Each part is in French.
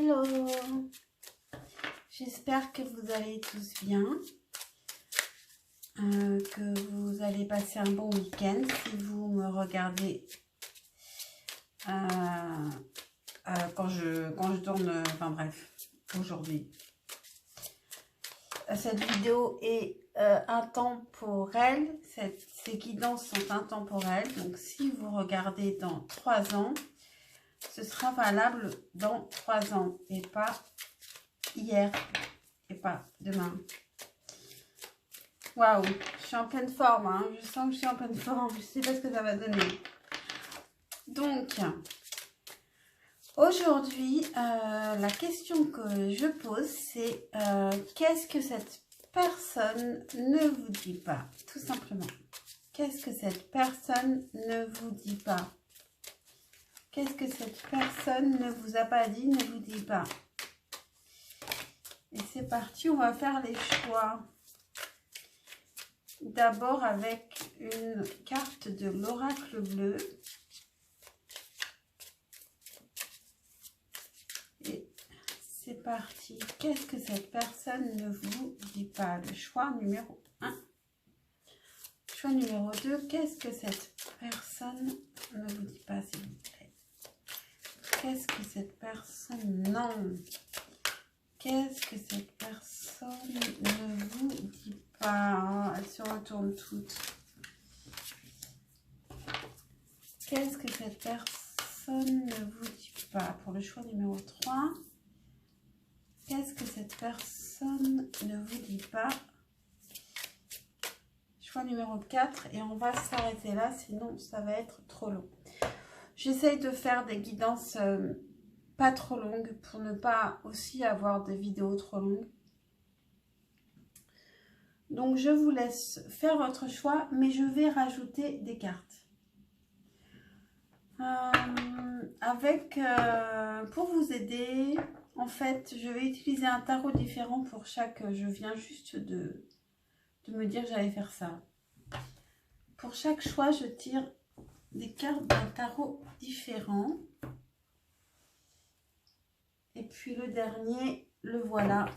Hello, j'espère que vous allez tous bien, que vous allez passer un bon week-end si vous me regardez quand je tourne, enfin bref, aujourd'hui. Cette vidéo est intemporelle, ces guidances sont intemporelles, donc si vous regardez dans 3 ans, ce sera valable dans 3 ans et pas hier et pas demain. Waouh, je suis en pleine forme, hein. Je sens que je suis en pleine forme, je sais pas ce que ça va donner. Donc, aujourd'hui, la question que je pose, c'est qu'est-ce que cette personne ne vous dit pas, tout simplement. Qu'est-ce que cette personne ne vous dit pas? Qu'est-ce que cette personne ne vous a pas dit, ne vous dit pas? Et c'est parti, on va faire les choix. D'abord avec une carte de l'oracle bleu. Et c'est parti. Qu'est-ce que cette personne ne vous dit pas? Le choix numéro 1. Choix numéro 2. Qu'est-ce que cette personne ne vous dit pas, s'il vous plaît? Qu'est-ce que cette personne... Non. Qu'est-ce que cette personne ne vous dit pas? Elles se retournent toutes. Qu'est-ce que cette personne ne vous dit pas? Pour le choix numéro 3. Qu'est-ce que cette personne ne vous dit pas? Choix numéro 4. Et on va s'arrêter là, sinon ça va être trop long. J'essaye de faire des guidances pas trop longues pour ne pas aussi avoir des vidéos trop longues. Donc je vous laisse faire votre choix, mais je vais rajouter des cartes. Pour vous aider, en fait, je vais utiliser un tarot différent pour chaque... Je viens juste de me dire que j'allais faire ça. Pour chaque choix, je tire des cartes d'un tarot différent. Et puis le dernier, le voilà.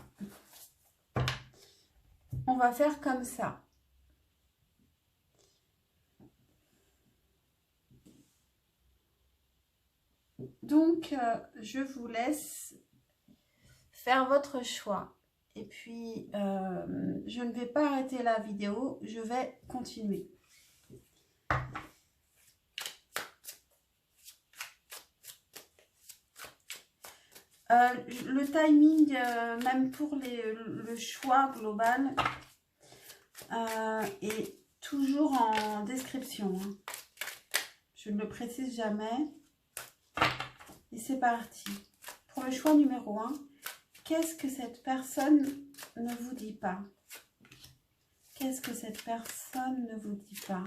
On va faire comme ça. Donc, je vous laisse faire votre choix. Et puis, je ne vais pas arrêter la vidéo, je vais continuer. Le timing, même pour le choix global, est toujours en description. Hein. Je ne le précise jamais. Et c'est parti. Pour le choix numéro 1, qu'est-ce que cette personne ne vous dit pas? Qu'est-ce que cette personne ne vous dit pas?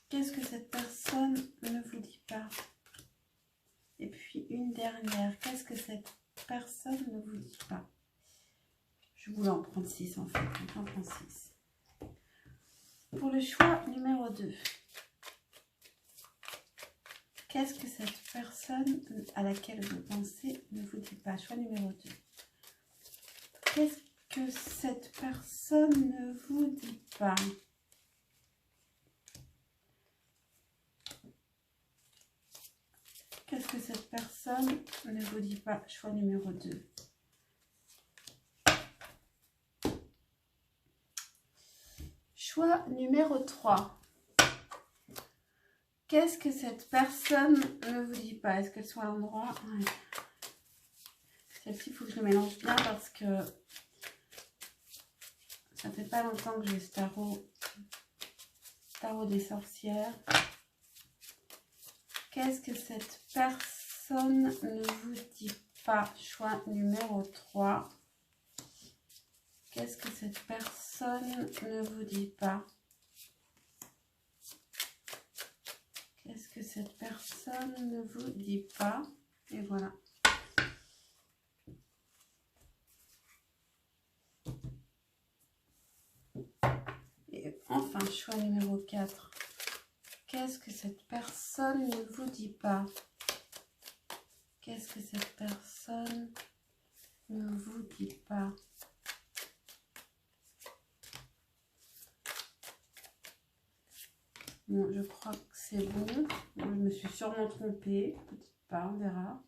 Qu'est-ce que cette personne ne vous dit pas? Et puis une dernière. Qu'est-ce que cette personne ne vous dit pas? Je voulais en prendre 6 en fait. Donc en prends 6. Pour le choix numéro 2. Qu'est-ce que cette personne à laquelle vous pensez ne vous dit pas? Choix numéro 2. Qu'est-ce que cette personne ne vous dit pas? Qu'est-ce que cette personne ne vous dit pas? Choix numéro 2. Choix numéro 3. Qu'est-ce que cette personne ne vous dit pas? Est-ce qu'elle soit à l'endroit? Ouais. Celle-ci, il faut que je le mélange bien parce que ça fait pas longtemps que j'ai ce tarot des sorcières. Qu'est-ce que cette personne ne vous dit pas? Choix numéro 3. Qu'est-ce que cette personne ne vous dit pas? Qu'est-ce que cette personne ne vous dit pas? Et voilà. Et enfin, choix numéro 4. qu'est-ce que cette personne ne vous dit pas? Qu'est-ce que cette personne ne vous dit pas? Bon, je crois que c'est bon. Je me suis sûrement trompée. Peut-être pas, on verra.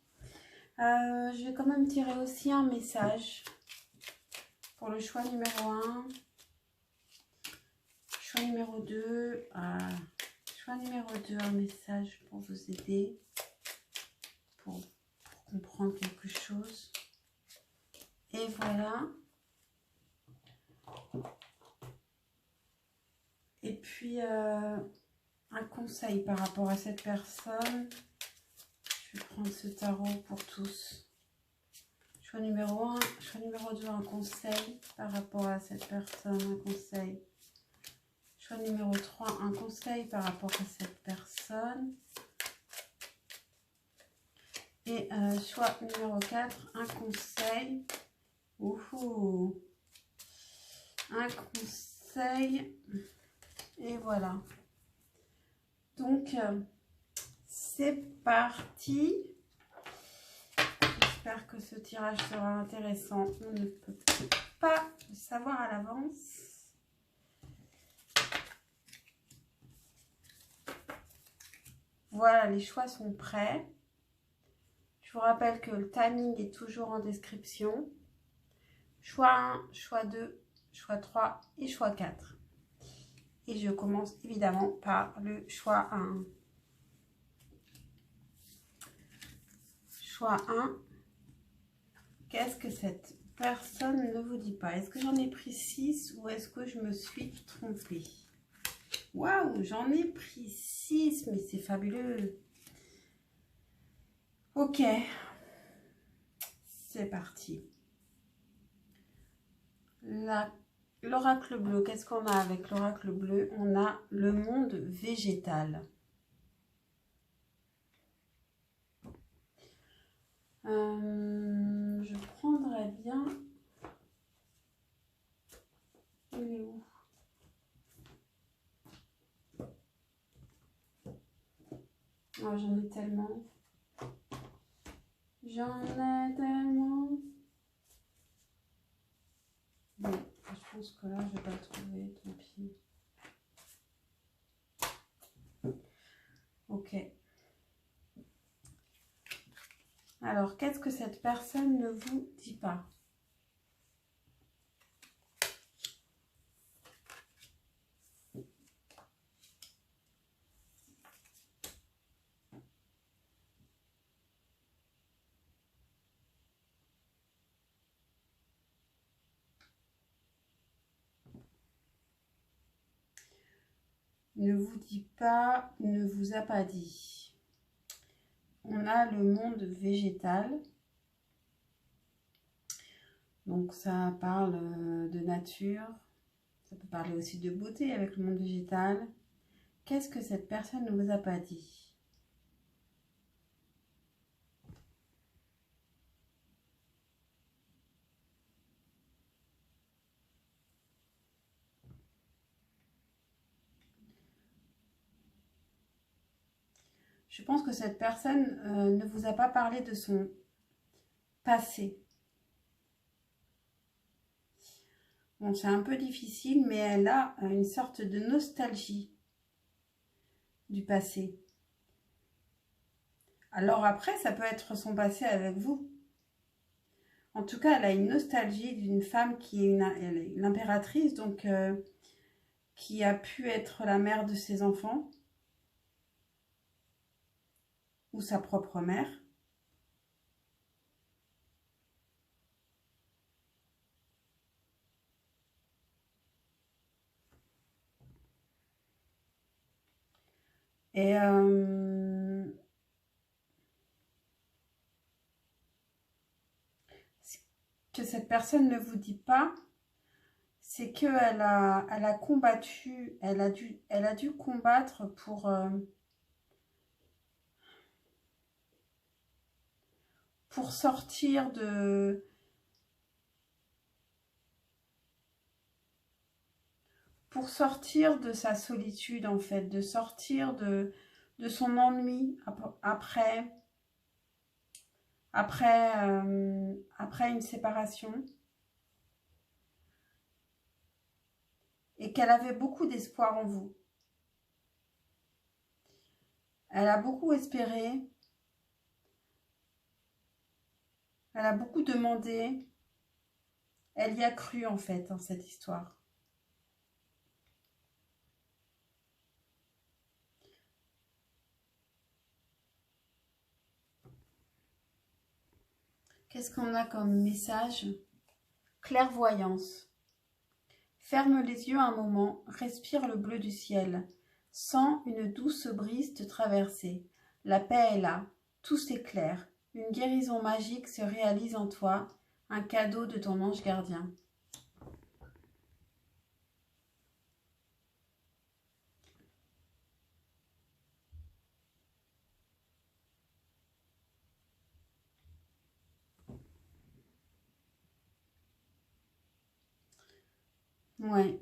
Je vais quand même tirer aussi un message pour le choix numéro 1. Choix numéro 2. Choix numéro 2, un message pour vous aider. Pour comprendre quelque chose. Et voilà. Et puis, un conseil par rapport à cette personne. Je vais prendre ce tarot pour tous. Choix numéro 1, choix numéro 2, un conseil par rapport à cette personne, un conseil. Choix numéro 3, un conseil par rapport à cette personne. Et choix numéro 4, un conseil. Ouhou. Un conseil. Et voilà. Donc, c'est parti. J'espère que ce tirage sera intéressant. On ne peut pas le savoir à l'avance. Voilà, les choix sont prêts. Je vous rappelle que le timing est toujours en description. Choix 1, choix 2, choix 3 et choix 4. Et je commence évidemment par le choix 1. Choix 1. Qu'est-ce que cette personne ne vous dit pas? Est-ce que j'en ai pris 6 ou est-ce que je me suis trompée? Waouh, j'en ai pris 6, mais c'est fabuleux. Ok, c'est parti. L'oracle bleu, qu'est-ce qu'on a avec l'oracle bleu? On a le monde végétal. Je prendrais bien... Il est où? Oh, j'en ai tellement. J'en ai tellement. Bon, je pense que là, je vais pas le trouver, tant pis. Ok. Alors, qu'est-ce que cette personne ne vous dit pas? Ne vous dit pas, ne vous a pas dit. On a le monde végétal. Donc ça parle de nature. Ça peut parler aussi de beauté avec le monde végétal. Qu'est-ce que cette personne ne vous a pas dit? Je pense que cette personne ne vous a pas parlé de son passé. Bon, c'est un peu difficile, mais elle a une sorte de nostalgie du passé. Alors après, ça peut être son passé avec vous. En tout cas, elle a une nostalgie d'une femme qui est une impératrice, donc qui a pu être la mère de ses enfants ou sa propre mère. Et ce que cette personne ne vous dit pas, c'est qu'elle a combattu, elle a dû combattre pour sortir pour sortir de sa solitude, en fait, de sortir de son ennui après une séparation. Et qu'elle avait beaucoup d'espoir en vous. Elle a beaucoup espéré. Elle a beaucoup demandé. Elle y a cru, en fait, dans cette histoire. Qu'est-ce qu'on a comme message? Clairvoyance. Ferme les yeux un moment, respire le bleu du ciel. Sens une douce brise te traverser. La paix est là, tout s'éclaire. Une guérison magique se réalise en toi, un cadeau de ton ange gardien. Ouais.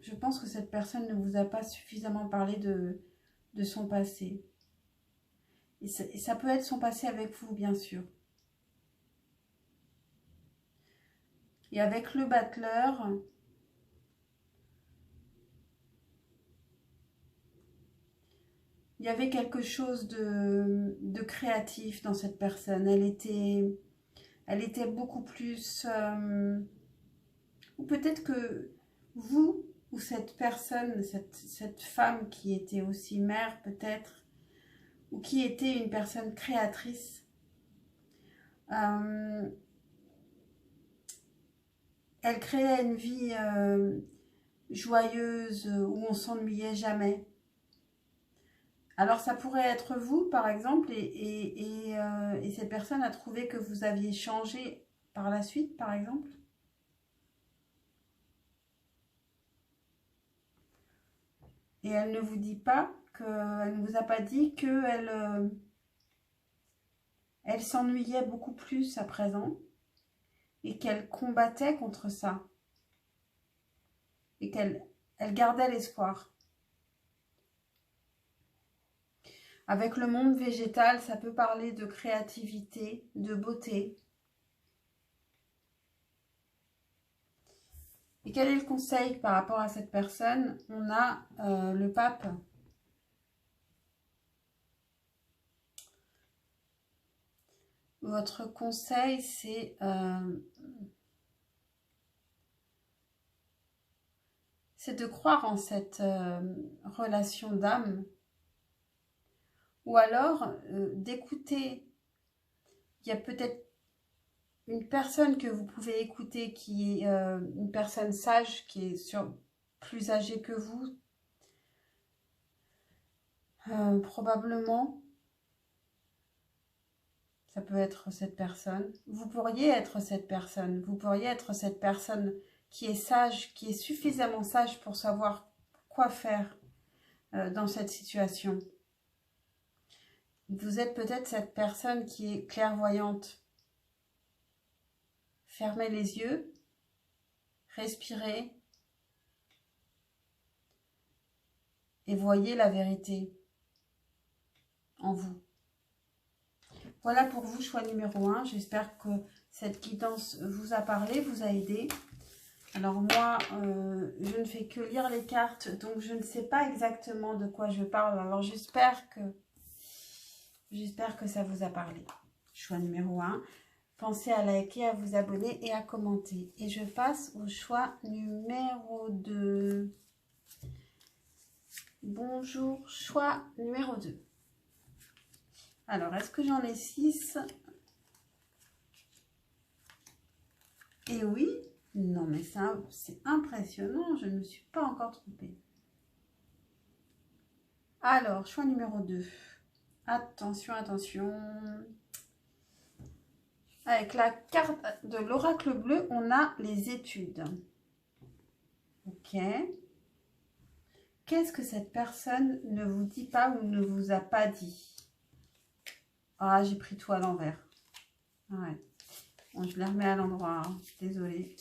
Je pense que cette personne ne vous a pas suffisamment parlé de son passé. Et ça peut être son passé avec vous, bien sûr. Et avec le battleur, il y avait quelque chose de créatif dans cette personne. Elle était beaucoup plus... ou peut-être que vous, ou cette personne, cette femme qui était aussi mère peut-être, ou qui était une personne créatrice, elle créait une vie joyeuse où on s'ennuyait jamais. Alors ça pourrait être vous par exemple et cette personne a trouvé que vous aviez changé par la suite par exemple. Et elle ne vous dit pas elle ne vous a pas dit qu'elle elle s'ennuyait beaucoup plus à présent et qu'elle combattait contre ça et qu'elle gardait l'espoir. Avec le monde végétal, ça peut parler de créativité, de beauté. Et quel est le conseil par rapport à cette personne? On a le pape. Votre conseil, c'est de croire en cette relation d'âme. Ou alors d'écouter. Il y a peut-être une personne que vous pouvez écouter qui est une personne sage, qui est plus âgée que vous, probablement. Ça peut être cette personne. Vous pourriez être cette personne. Vous pourriez être cette personne qui est sage, qui est suffisamment sage pour savoir quoi faire dans cette situation. Vous êtes peut-être cette personne qui est clairvoyante. Fermez les yeux, respirez et voyez la vérité en vous. Voilà pour vous, choix numéro 1. J'espère que cette guidance vous a parlé, vous a aidé. Alors moi, je ne fais que lire les cartes, donc je ne sais pas exactement de quoi je parle. Alors j'espère que ça vous a parlé. Choix numéro 1. Pensez à liker, à vous abonner et à commenter. Et je passe au choix numéro 2. Bonjour, choix numéro 2. Alors, est-ce que j'en ai 6? Et oui, non mais ça, c'est impressionnant, je ne me suis pas encore trompée. Alors, choix numéro 2. Attention, attention. Avec la carte de l'oracle bleu, on a les études. Ok. Qu'est-ce que cette personne ne vous dit pas ou ne vous a pas dit? Ah, j'ai pris tout à l'envers. Ouais. Bon, je la remets à l'endroit. Hein. Désolée.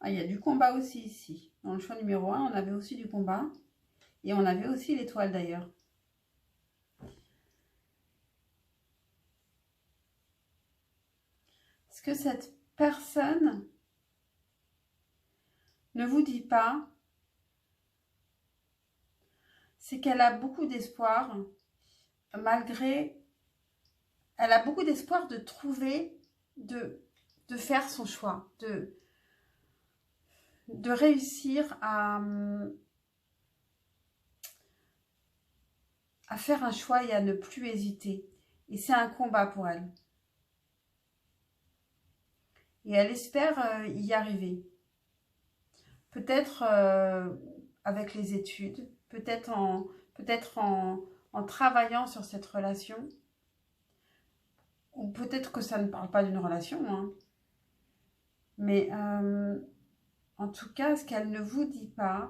Ah, il y a du combat aussi ici. Dans le choix numéro 1, on avait aussi du combat. Et on avait aussi l'étoile d'ailleurs. Ce que cette personne ne vous dit pas, c'est qu'elle a beaucoup d'espoir, malgré... Elle a beaucoup d'espoir de trouver, de faire son choix, de réussir à faire un choix et à ne plus hésiter. Et c'est un combat pour elle. Et elle espère y arriver. Peut-être avec les études, peut-être en travaillant sur cette relation. Ou peut-être que ça ne parle pas d'une relation. Hein. Mais en tout cas, ce qu'elle ne vous dit pas,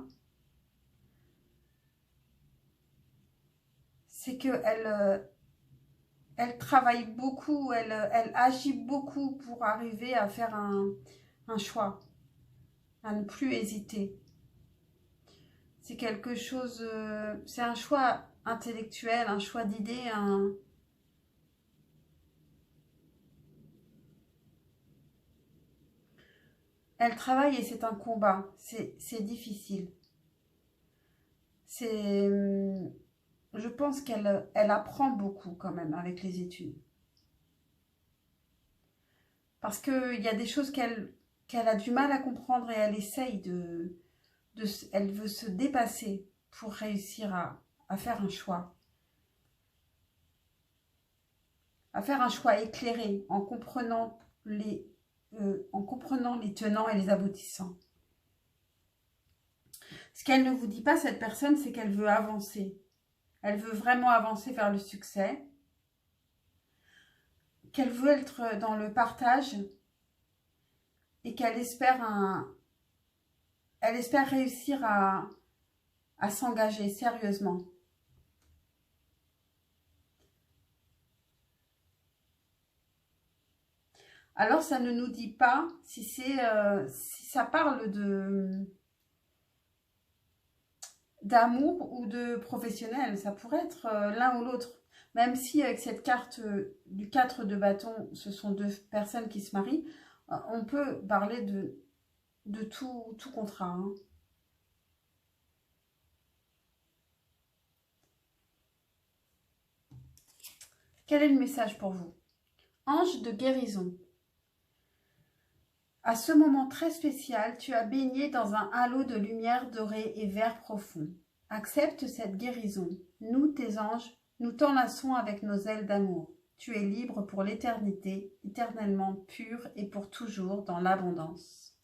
c'est qu'elle elle travaille beaucoup, elle agit beaucoup pour arriver à faire un choix, à ne plus hésiter. C'est quelque chose, c'est un choix intellectuel, un choix d'idées, Elle travaille et c'est un combat, c'est difficile. Je pense qu'elle apprend beaucoup quand même avec les études. Parce qu'il y a des choses qu'elle a du mal à comprendre et elle essaye elle veut se dépasser pour réussir à faire un choix. À faire un choix éclairé en comprenant les tenants et les aboutissants. Ce qu'elle ne vous dit pas, cette personne, c'est qu'elle veut avancer. Elle veut vraiment avancer vers le succès. Qu'elle veut être dans le partage et qu'elle espère réussir à s'engager sérieusement. Alors, ça ne nous dit pas si ça parle d'amour ou de professionnel. Ça pourrait être l'un ou l'autre. Même si avec cette carte du 4 de bâton, ce sont deux personnes qui se marient, on peut parler de tout contrat. Hein. Quel est le message pour vous? Ange de guérison. À ce moment très spécial, tu as baigné dans un halo de lumière dorée et vert profond. Accepte cette guérison. Nous, tes anges, nous t'enlaçons avec nos ailes d'amour. Tu es libre pour l'éternité, éternellement pur et pour toujours dans l'abondance.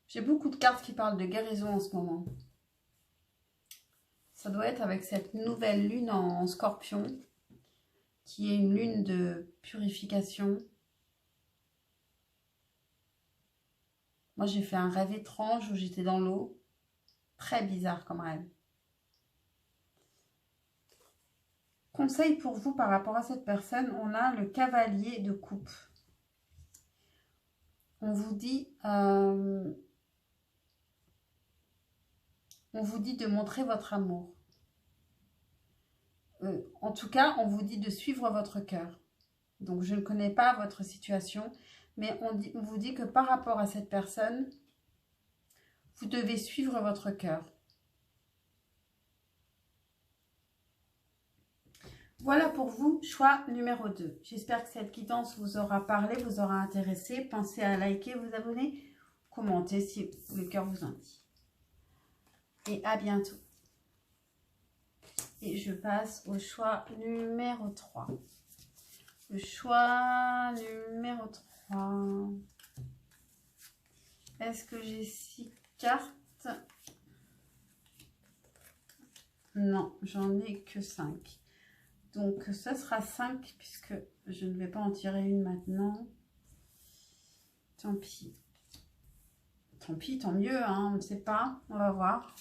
J'ai beaucoup de cartes qui parlent de guérison en ce moment. Ça doit être avec cette nouvelle lune en Scorpion, qui est une lune de purification. Moi, j'ai fait un rêve étrange où j'étais dans l'eau. Très bizarre comme rêve. Conseil pour vous par rapport à cette personne, on a le cavalier de coupe. On vous dit de montrer votre amour. En tout cas, on vous dit de suivre votre cœur. Donc, je ne connais pas votre situation, mais on vous dit que par rapport à cette personne, vous devez suivre votre cœur. Voilà pour vous, choix numéro 2. J'espère que cette guidance vous aura parlé, vous aura intéressé. Pensez à liker, vous abonner, commenter si le cœur vous en dit. Et à bientôt. Et je passe au choix numéro 3. Le choix numéro 3. Est-ce que j'ai 6 cartes? Non, j'en ai que 5. Donc, ce sera 5 puisque je ne vais pas en tirer une maintenant. Tant pis. Tant pis, tant mieux, hein, on ne sait pas. On va voir.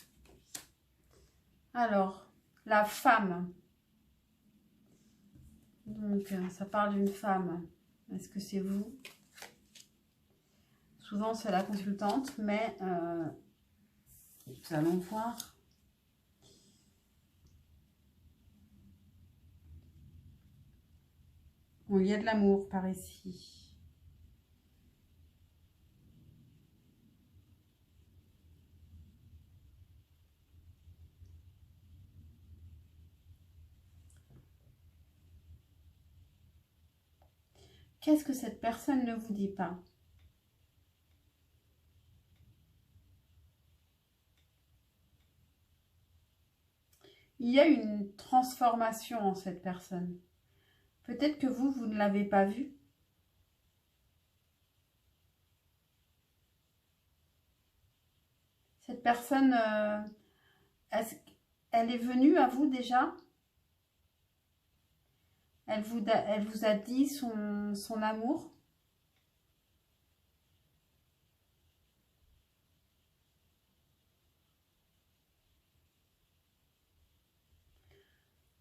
Alors, la femme. Donc, ça parle d'une femme. Est-ce que c'est vous? Souvent, c'est la consultante, mais nous allons voir. Bon, il y a de l'amour par ici. Qu'est-ce que cette personne ne vous dit pas? Il y a une transformation en cette personne. Peut-être que vous, vous ne l'avez pas vue. Cette personne, elle est venue à vous déjà? Elle vous a dit son amour?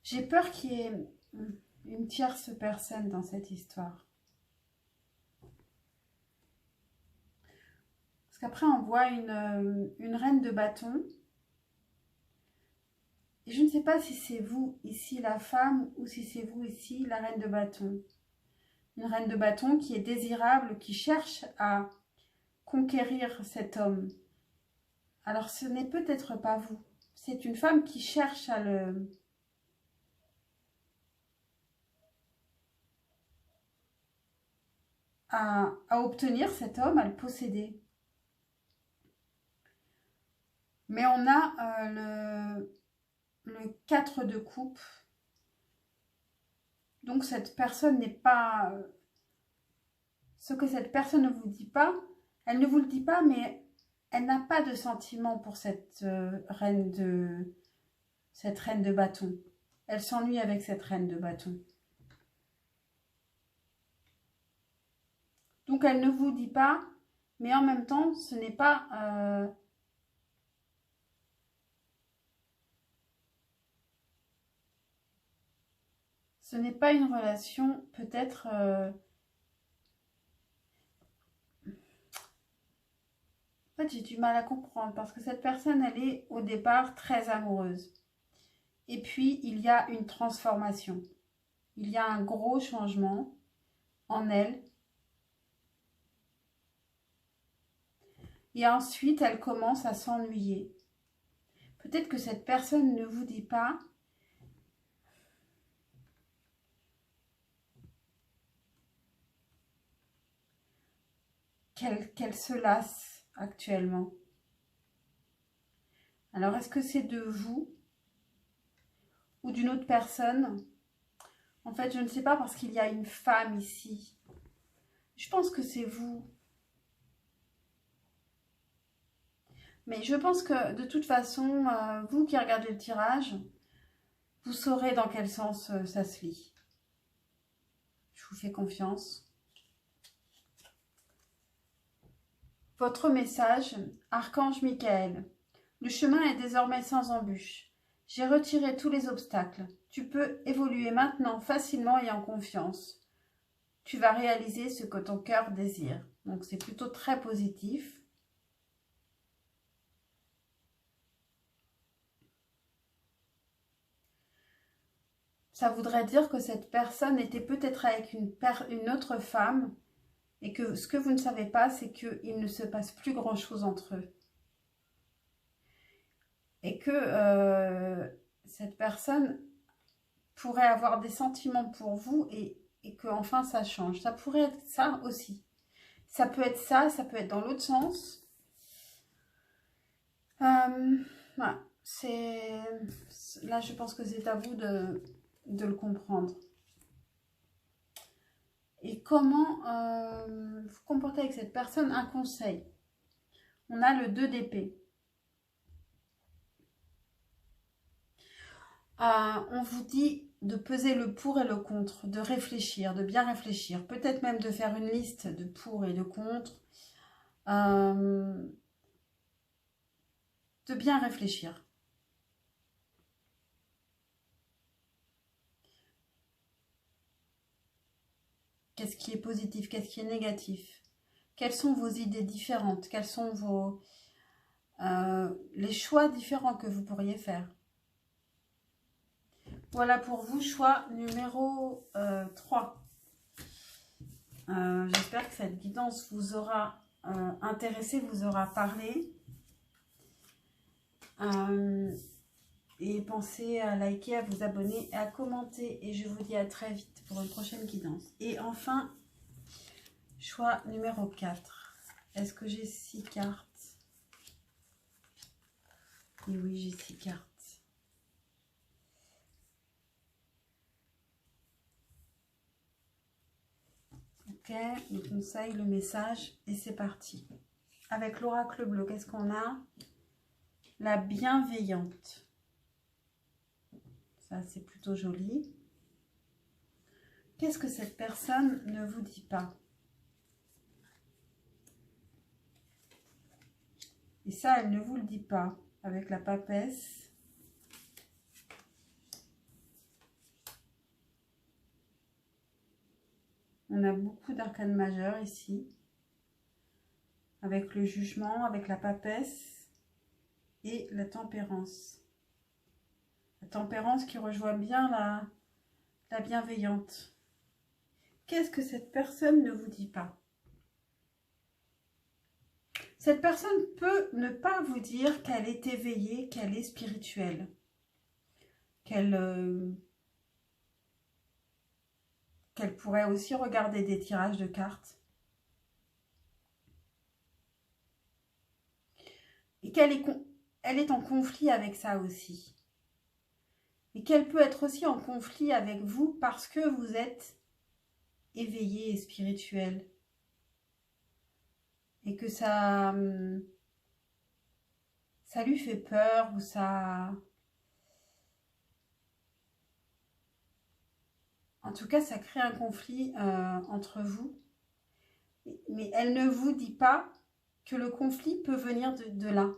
J'ai peur qu'il y ait une tierce personne dans cette histoire. Parce qu'après, on voit une reine de bâton. Et je ne sais pas si c'est vous ici la femme ou si c'est vous ici la reine de bâton. Une reine de bâton qui est désirable, qui cherche à conquérir cet homme. Alors ce n'est peut-être pas vous. C'est une femme qui cherche à obtenir cet homme, à le posséder. Mais on a le 4 de coupe. Donc cette personne n'est pas... ce que cette personne ne vous dit pas, elle ne vous le dit pas, mais elle n'a pas de sentiment pour cette reine de bâton. Elle s'ennuie avec cette reine de bâton. Donc elle ne vous dit pas, mais en même temps, ce n'est pas... ce n'est pas une relation peut-être... En fait, j'ai du mal à comprendre parce que cette personne, elle est au départ très amoureuse. Et puis, il y a une transformation. Il y a un gros changement en elle. Et ensuite, elle commence à s'ennuyer. Peut-être que cette personne ne vous dit pas qu'elle se lasse actuellement. Alors, est-ce que c'est de vous ou d'une autre personne? En fait, je ne sais pas parce qu'il y a une femme ici. Je pense que c'est vous. Mais je pense que de toute façon, vous qui regardez le tirage, vous saurez dans quel sens ça se lit. Je vous fais confiance. Votre message, Archange Michael. Le chemin est désormais sans embûche. J'ai retiré tous les obstacles. Tu peux évoluer maintenant facilement et en confiance. Tu vas réaliser ce que ton cœur désire. Donc c'est plutôt très positif. Ça voudrait dire que cette personne était peut-être avec une autre femme et que ce que vous ne savez pas, c'est qu'il ne se passe plus grand-chose entre eux. Et que cette personne pourrait avoir des sentiments pour vous et que enfin ça change. Ça pourrait être ça aussi. Ça peut être ça, ça peut être dans l'autre sens. Voilà. Là, je pense que c'est à vous de le comprendre. Et comment vous comporter avec cette personne? Un conseil. On a le 2 d'épée. On vous dit de peser le pour et le contre, de réfléchir, de bien réfléchir. Peut-être même de faire une liste de pour et de contre. De bien réfléchir. Qu'est-ce qui est positif, qu'est-ce qui est négatif? Quelles sont vos idées différentes? Quels sont les choix différents que vous pourriez faire? Voilà pour vous, choix numéro 3. J'espère que cette guidance vous aura intéressé, vous aura parlé. Et pensez à liker, à vous abonner et à commenter. Et je vous dis à très vite pour une prochaine guidance. Et enfin, choix numéro 4. Est-ce que j'ai 6 cartes? Et oui, j'ai 6 cartes. Ok, le conseil, le message, et c'est parti. Avec l'oracle bleu, qu'est-ce qu'on a? La bienveillante. Ça, c'est plutôt joli. Qu'est-ce que cette personne ne vous dit pas? Et ça, elle ne vous le dit pas. Avec la papesse. On a beaucoup d'arcanes majeures ici. Avec le jugement, avec la papesse et la tempérance. La tempérance qui rejoint bien la bienveillante. Qu'est-ce que cette personne ne vous dit pas? Cette personne peut ne pas vous dire qu'elle est éveillée, qu'elle est spirituelle, qu'elle pourrait aussi regarder des tirages de cartes. Et qu'elle est en conflit avec ça aussi. Et qu'elle peut être aussi en conflit avec vous parce que vous êtes éveillé et spirituel. Et que ça lui fait peur ou ça... En tout cas, ça crée un conflit entre vous. Mais elle ne vous dit pas que le conflit peut venir de là.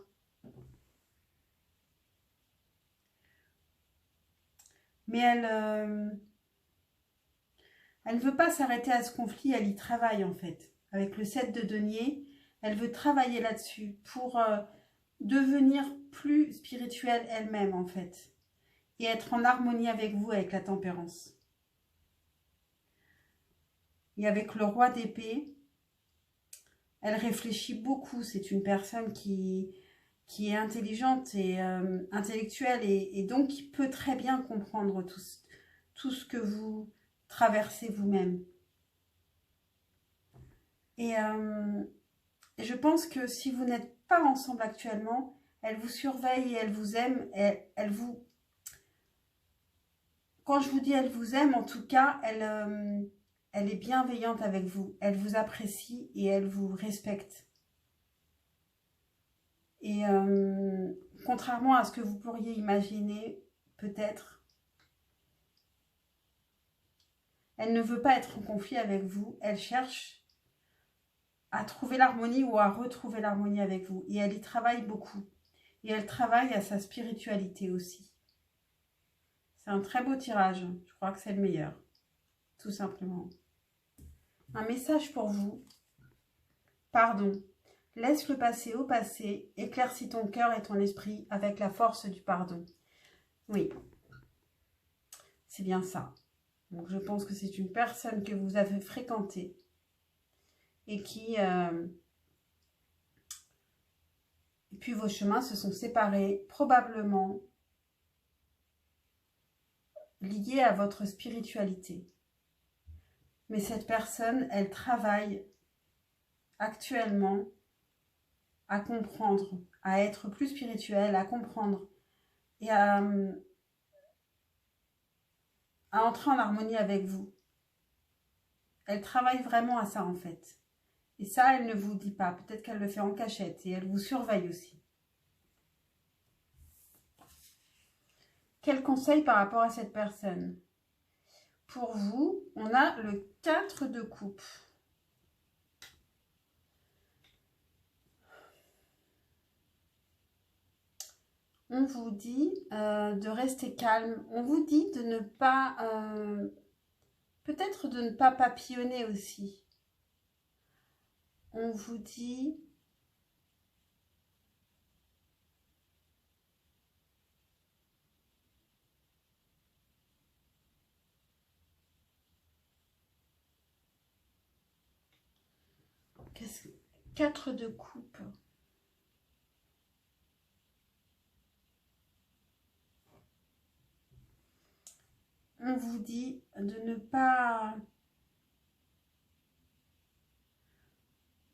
Mais elle ne veut pas s'arrêter à ce conflit, elle y travaille en fait. Avec le 7 de denier, elle veut travailler là-dessus pour devenir plus spirituelle elle-même en fait. Et être en harmonie avec vous, avec la tempérance. Et avec le roi d'épée, elle réfléchit beaucoup. C'est une personne qui est intelligente et intellectuelle et donc qui peut très bien comprendre tout ce que vous traversez vous-même. Et je pense que si vous n'êtes pas ensemble actuellement, elle vous surveille et elle vous aime. Elle vous... Quand je vous dis elle vous aime, en tout cas, elle est bienveillante avec vous. Elle vous apprécie et elle vous respecte. Et contrairement à ce que vous pourriez imaginer, peut-être, elle ne veut pas être en conflit avec vous. Elle cherche à trouver l'harmonie ou à retrouver l'harmonie avec vous. Et elle y travaille beaucoup. Et elle travaille à sa spiritualité aussi. C'est un très beau tirage. Je crois que c'est le meilleur. Tout simplement. Un message pour vous. Pardon. Laisse le passé au passé. Éclaircis ton cœur et ton esprit avec la force du pardon. Oui. C'est bien ça. Donc je pense que c'est une personne que vous avez fréquentée. Et qui... Et puis vos chemins se sont séparés, probablement liés à votre spiritualité. Mais cette personne, elle travaille actuellement à comprendre, à être plus spirituelle, à comprendre et à entrer en harmonie avec vous. Elle travaille vraiment à ça en fait. Et ça, elle ne vous dit pas. Peut-être qu'elle le fait en cachette et elle vous surveille aussi. Quel conseil par rapport à cette personne? Pour vous, on a le 4 de coupe. On vous dit de rester calme. On vous dit de ne pas... peut-être de ne pas papillonner aussi. on vous dit qu'est-ce que 4 de coupe. On vous dit de ne pas...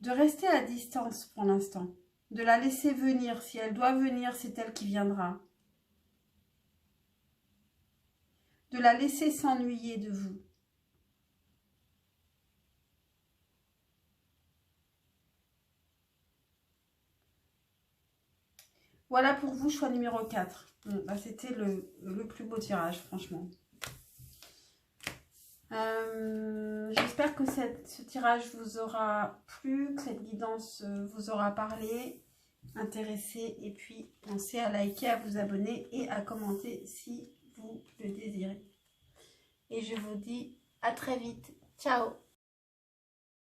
de rester à distance pour l'instant. De la laisser venir. Si elle doit venir, c'est elle qui viendra. De la laisser s'ennuyer de vous. Voilà pour vous, choix numéro 4. Bon, bah, c'était le plus beau tirage, franchement. J'espère que ce tirage vous aura plu, que cette guidance vous aura parlé, intéressé. Et puis, pensez à liker, à vous abonner et à commenter si vous le désirez. Et je vous dis à très vite. Ciao!